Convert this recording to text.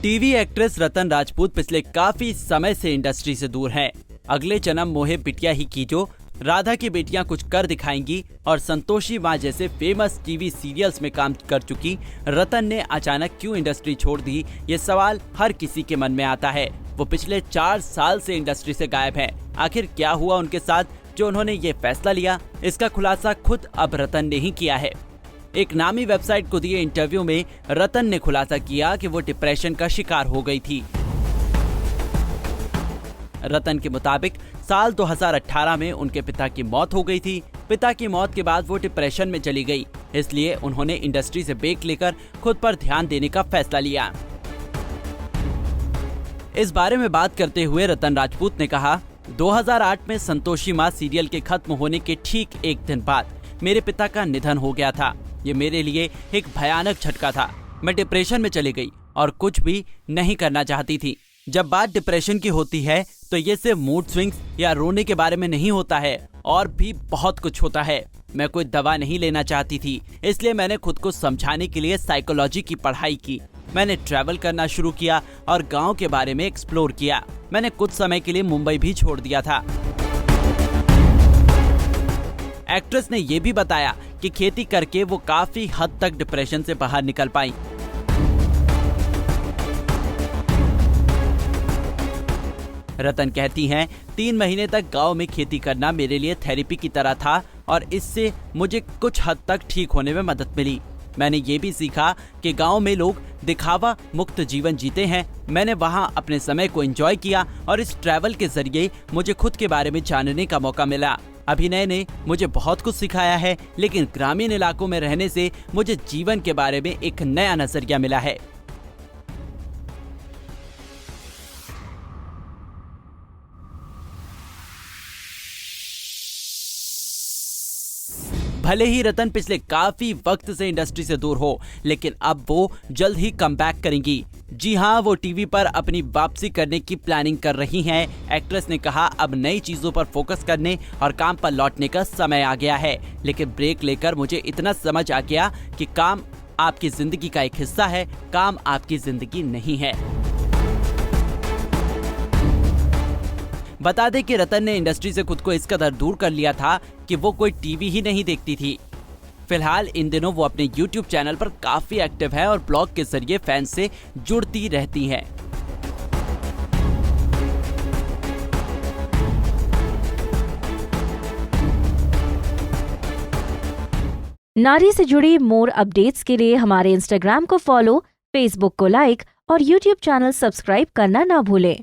TV actress रतन राजपूत पिछले काफी समय से इंडस्ट्री से दूर हैं। अगले जन्म मोहे बिटिया ही की जो, राधा की बेटियां कुछ कर दिखाएंगी और संतोषी माँ जैसे फेमस टीवी सीरियल्स में काम कर चुकी रतन ने अचानक क्यों इंडस्ट्री छोड़ दी, ये सवाल हर किसी के मन में आता है। वो पिछले 4 साल से इंडस्ट्री से गायब हैं। आखिर क्या हुआ उनके साथ जो उन्होंने ये फैसला लिया, इसका खुलासा खुद अब रतन ने ही किया है। एक नामी वेबसाइट को दिए इंटरव्यू में रतन ने खुलासा किया कि वो डिप्रेशन का शिकार हो गई थी। रतन के मुताबिक साल 2018 में उनके पिता की मौत हो गई थी। पिता की मौत के बाद वो डिप्रेशन में चली गई, इसलिए उन्होंने इंडस्ट्री से ब्रेक लेकर खुद पर ध्यान देने का फैसला लिया। इस बारे में बात करते हुए रतन राजपूत ने कहा, 2008 में संतोषी माँ सीरियल के खत्म होने के ठीक एक दिन बाद मेरे पिता का निधन हो गया था। ये मेरे लिए एक भयानक झटका था। मैं डिप्रेशन में चली गई और कुछ भी नहीं करना चाहती थी। जब बात डिप्रेशन की होती है तो ये सिर्फ मूड स्विंग्स या रोने के बारे में नहीं होता है, और भी बहुत कुछ होता है। मैं कोई दवा नहीं लेना चाहती थी, इसलिए मैंने खुद को समझाने के लिए साइकोलॉजी की पढ़ाई की। मैंने ट्रैवल करना शुरू किया और गांव के बारे में एक्सप्लोर किया। मैंने कुछ समय के लिए मुंबई भी छोड़ दिया था। एक्ट्रेस ने यह भी बताया कि खेती करके वो काफी हद तक डिप्रेशन से बाहर निकल पाई। रतन कहती हैं, 3 महीने तक गांव में खेती करना मेरे लिए थेरेपी की तरह था और इससे मुझे कुछ हद तक ठीक होने में मदद मिली। मैंने ये भी सीखा कि गांव में लोग दिखावा मुक्त जीवन जीते हैं। मैंने वहां अपने समय को एंजॉय किया और इस ट्रैवल के जरिए मुझे खुद के बारे में जानने का मौका मिला। अभिनय ने मुझे बहुत कुछ सिखाया है, लेकिन ग्रामीण इलाकों में रहने से मुझे जीवन के बारे में एक नया नजरिया मिला है। भले ही रतन पिछले काफी वक्त से इंडस्ट्री से दूर हो, लेकिन अब वो जल्द ही कमबैक करेंगी। जी हाँ, वो टीवी पर अपनी वापसी करने की प्लानिंग कर रही हैं। एक्ट्रेस ने कहा, अब नई चीजों पर फोकस करने और काम पर लौटने का समय आ गया है। लेकिन ब्रेक लेकर मुझे इतना समझ आ गया कि काम आपकी जिंदगी का एक हिस्सा है, काम आपकी जिंदगी नहीं है। बता दें कि रतन ने इंडस्ट्री से खुद को इस कदर दूर कर लिया था कि वो कोई टीवी ही नहीं देखती थी। फिलहाल इन दिनों वो अपने YouTube चैनल पर काफी एक्टिव है और ब्लॉग के जरिए फैंस से जुड़ती रहती हैं। नारी से जुड़ी मोर अपडेट्स के लिए हमारे Instagram को फॉलो, Facebook को लाइक और YouTube चैनल सब्सक्राइब करना ना भूलें।